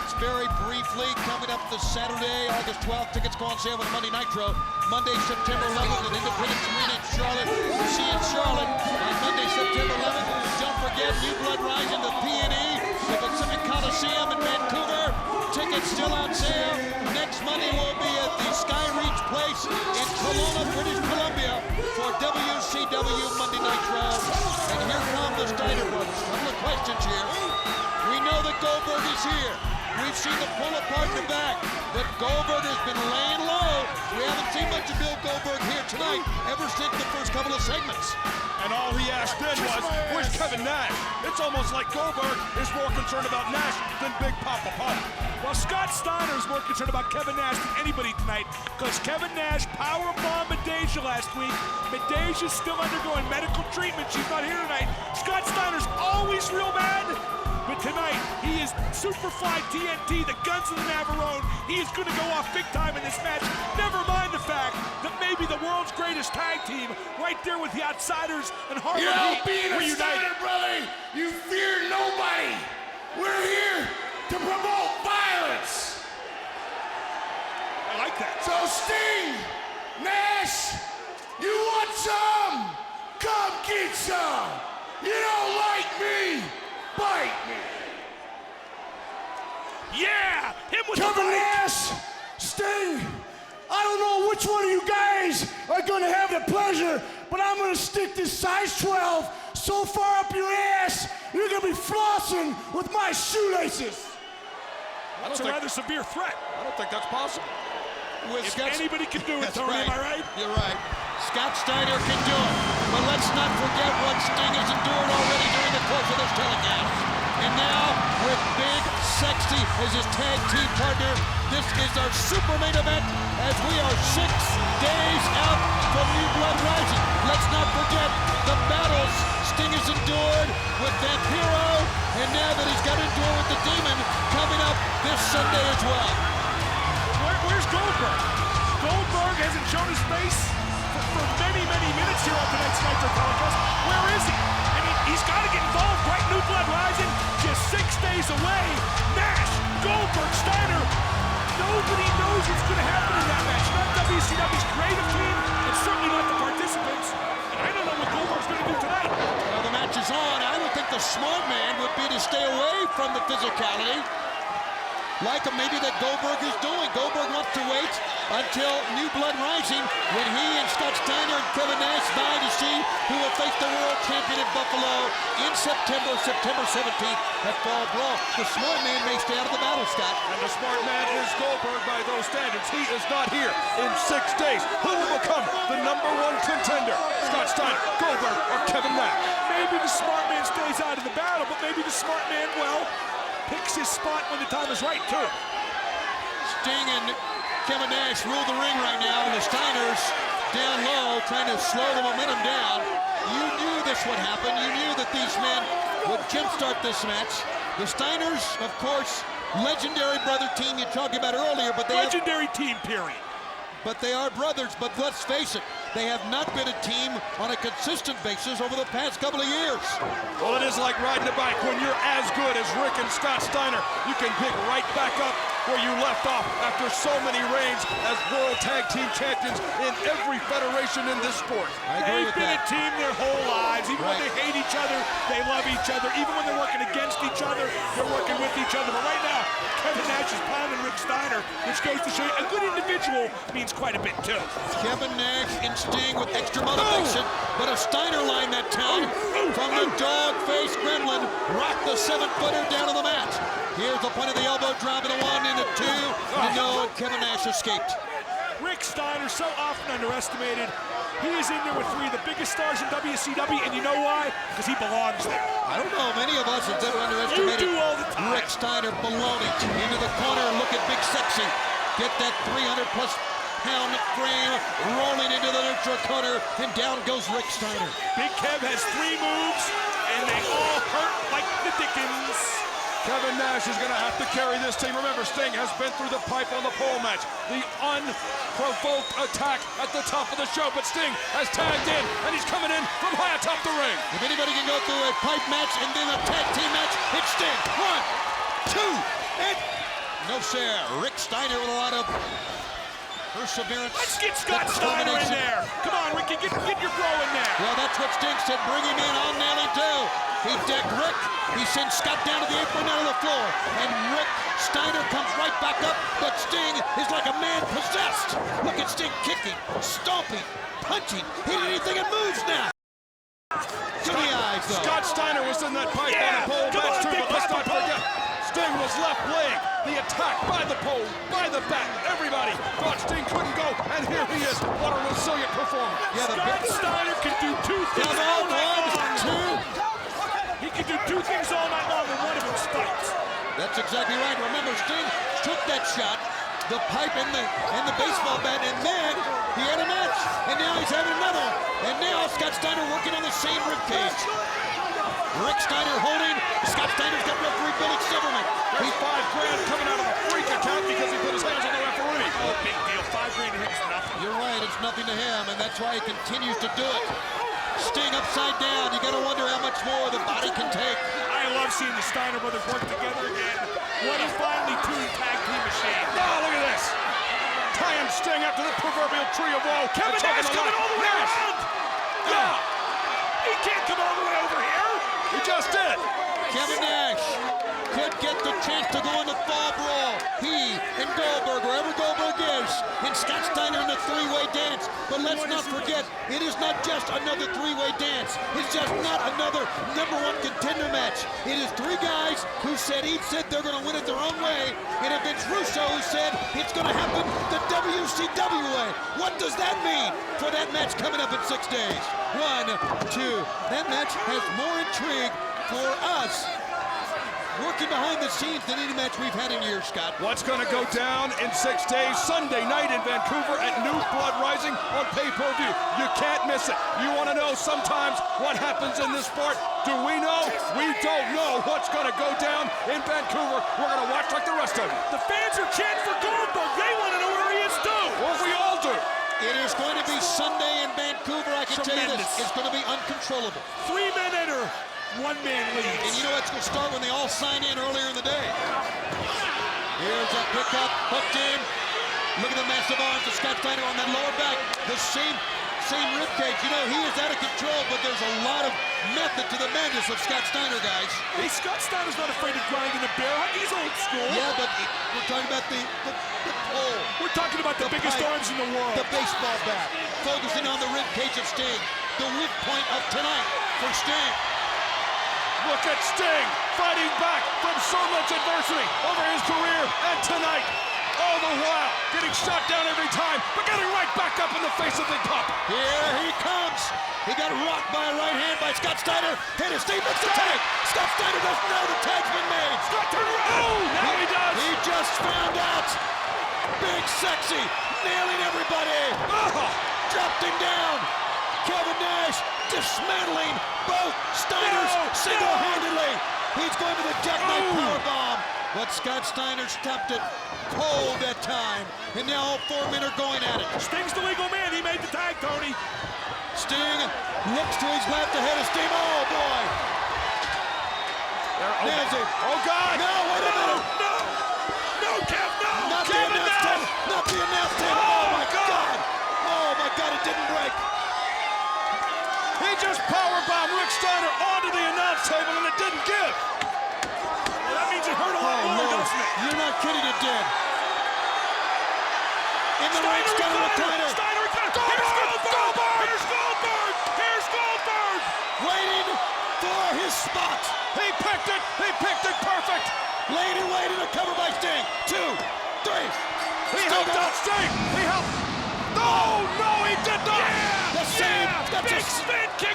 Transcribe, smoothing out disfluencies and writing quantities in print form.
Tickets very briefly coming up this Saturday, August 12th. Tickets go on sale with Monday Nitro. Monday, September 11th at Independence Arena in Charlotte. See you in Charlotte on Monday, September 11th. Don't forget, New Blood Rising to P&E, the Pacific Coliseum in Vancouver. Tickets still on sale. Next Monday we'll be at the Skyreach Place in Kelowna, British Columbia for WCW Monday Nitro. And here come the Steiner brothers. A couple of questions here. We know that Goldberg is here. We've seen the pull apart in the back, but Goldberg has been laying low. We haven't seen much of Bill Goldberg here tonight ever since the first couple of segments. And all he asked then was, where's Kevin Nash? It's almost like Goldberg is more concerned about Nash than Big Papa Pump. Well, Scott Steiner is more concerned about Kevin Nash than anybody tonight, because Kevin Nash powerbombed Medeja last week. Medeja's still undergoing medical treatment. She's not here tonight. Scott Steiner's always real mad. But tonight, he is Superfly TNT, the Guns of the Navarone. He is going to go off big time in this match. Never mind the fact that maybe the world's greatest tag team, right there with the Outsiders and Harlem Heat, being a Steiner brother, you fear nobody. We're here to promote violence. I like that. So Sting, Nash, you want some? Come get some. You don't like me? Bite me. Yeah, him with Kevin the bite. Nash, Sting, I don't know which one of you guys are gonna have the pleasure, but I'm gonna stick this size 12 so far up your ass, you're gonna be flossing with my shoelaces. That's a rather severe threat. I don't think that's possible. If anybody can do it, Tony, am I right? You're right. Scott Steiner can do it. But let's not forget what Sting has endured already during the course of this telecast. And now, with Big Sexy as his tag team partner, this is our super main event as we are 6 days out from New Blood Rising. Let's not forget the battles Sting has endured with Vampiro, and now that he's got to endure with the Demon coming up this Sunday as well. Where's Goldberg? Goldberg hasn't shown his face for many, many minutes here on tonight's Nitro telecast. Where is he? I mean, he's got to get involved, right? New Blood Rising, just 6 days away. Nash, Goldberg, Steiner. Nobody knows what's going to happen in that match. Not WCW's creative team, and certainly not the participants. And I don't know what Goldberg's going to do tonight. Well, the match is on. I would think the smart man would be to stay away from the physicality, like maybe that Goldberg is doing. Goldberg wants to wait until New Blood Rising when he and Scott Steiner and Kevin Nash vie to see who will face the world champion in Buffalo in September 17th at Fall Brawl. The smart man may stay out of the battle, Scott. And the smart man is Goldberg by those standards. He is not here in 6 days. Who will become the #1 contender? Scott Steiner, Goldberg, or Kevin Nash? Maybe the smart man stays out of the battle, but maybe the smart man, well, picks his spot when the time is right, too. Sting and Kevin Nash rule the ring right now. The Steiners down low, trying to slow the momentum down. You knew this would happen. You knew that these men would jumpstart this match. The Steiners, of course, legendary brother team you talked about earlier, but they legendary team, period. But they are brothers, but let's face it, they have not been a team on a consistent basis over the past couple of years. Well, it is like riding a bike. When you're as good as Rick and Scott Steiner, you can pick right back up where you left off after so many reigns as World Tag Team Champions in every federation in this sport. I agree with that. They've been a team their whole lives. Even when they hate each other, they love each other. Even when they're working against each other, they're working with each other. But right now, Kevin Nash is pounding Rick Steiner, which goes to show you a good individual means quite a bit, too. Kevin Nash and Sting with extra motivation, but a Steiner line that time from the dog-faced gremlin rocked the 7-footer down to the mat. Here's the point of the elbow drop in a 1 and a 2. And no, Kevin Nash escaped. Rick Steiner, so often underestimated. He is in there with 3 of the biggest stars in WCW, and you know why? Because he belongs there. I don't know, many of us have ever underestimated you do all the time. Rick Steiner. Baloney into the corner, look at Big Sexy. Get that 300-plus pound frame rolling into the neutral corner, and down goes Rick Steiner. Big Kev has 3 moves, and they all hurt like the Dickens. Kevin Nash is going to have to carry this team. Remember, Sting has been through the pipe on the pole match. The unprovoked attack at the top of the show, but Sting has tagged in, and he's coming in from high atop the ring. If anybody can go through a pipe match and then a tag team match, it's Sting. 1, 2, and No, sir. Rick Steiner with a lot of perseverance. Let's get Scott Steiner in there. Come on, Ricky, get your bro in there. Well, that's what Sting said. Bring him in. I'll nail him too. He decked Rick. He sent Scott down to the apron, out of the floor. And Rick Steiner comes right back up, but Sting is like a man possessed. Look at Sting kicking, stomping, punching, hitting anything that moves now. To the eyes, though. Scott Steiner was in that pipe on the pole match too, but let's not forget, Sting was left leg. The attack by the pole, by the back. Everybody thought Sting couldn't go, and here he is. What a resilient performer. Yeah, Scott Steiner can do two things all night long. He can do two things all night long, and one of them spikes. That's exactly right. Remember, Sting took that shot, the pipe and the baseball bat, and then he had a match. And now he's having another one. And now Scott Steiner working on the same ribcage. Rick Steiner holding. Scott Steiner's got referee Billy Silverman. He's $5,000 coming out of a freak account because he put his hands on the referee. Oh, big deal. $5,000 to him is nothing. You're right, it's nothing to him, and that's why he continues to do it. Sting upside down. You gotta wonder how much more the body can take. I love seeing the Steiner brothers work together again. What a finely tuned tag team machine. Oh, look at this. Tying Sting up to the proverbial tree of woe. Kevin Nash coming all the way around. Yeah. He can't come all the way over here. He just did. Kevin Nash could get the chance to go in the fall brawl. He and Goldberg, wherever Goldberg is, and Scott Steiner in the three-way dance. But let's not forget, it is not just another three-way dance. It's just not another #1 contender match. It is three guys who said each said they're going to win it their own way, and it's Vince Russo who said it's going to happen the WCW way. What does that mean for that match coming up in 6 days? 1, 2. That match has more intrigue for us working behind the scenes than any match we've had in years, Scott. What's going to go down in 6 days? Sunday night in Vancouver at New Blood Rising on pay-per-view. You can't miss it. You want to know sometimes what happens in this sport? Do we know? We don't know what's going to go down in Vancouver. We're going to watch like the rest of you. The fans are chanting for Goldberg. They want to know where he is too. Well, we all do. It is going to be Sunday in Vancouver. I can tell you this. It's going to be uncontrollable. 3 men enter. 1 man leads. And you know what's going to start when they all sign in earlier in the day. Here's a pickup, hooked in. Look at the massive arms of Scott Steiner on that lower back. The same ribcage. You know, he is out of control, but there's a lot of method to the madness of Scott Steiner, guys. Hey, Scott Steiner's not afraid of grinding the bear. He's old school. Yeah, but we're talking about the pole. We're talking about the biggest pipe, arms in the world. The baseball bat. Focusing on the ribcage of Sting. The weak point of tonight for Sting. Look at Sting fighting back from so much adversity over his career, and tonight, all the while, getting shot down every time, but getting right back up in the face of Big Pop. Here he comes. He got rocked by a right hand by Scott Steiner. Hit his Sting makes the tag. Scott Steiner doesn't know the tag's been made. Scott turned around. Oh, now he does. He just found out. Big Sexy nailing everybody. Oh. Dropped him down. Kevin Nash dismantling both Steiners single-handedly. He's going to the jackknife powerbomb, but Scott Steiner stopped it cold that time, and now all 4 men are going at it. Sting's the legal man. He made the tag, Tony. Sting looks to his left ahead of Sting. Oh, boy. Nancy. Oh, God. No, wait a minute. No, Kev, no. Not the Kevin announced Nash. table. Not the announced table. Oh, my God. Oh, my God, it didn't break. He just powerbombed Rick Steiner onto the announce table, and it didn't give. Well, that means it hurt a lot more, doesn't it? You're not kidding, it did. In the ring, Steiner recliner. Steiner recliner. Here's Goldberg. Here's Goldberg. Here's Goldberg. Waiting for his spot. He picked it. He picked it perfect. Laid and waited to cover by Sting. 2, 3. He helped out Sting. He helped. No, he did not. The same. That's Big a spin kick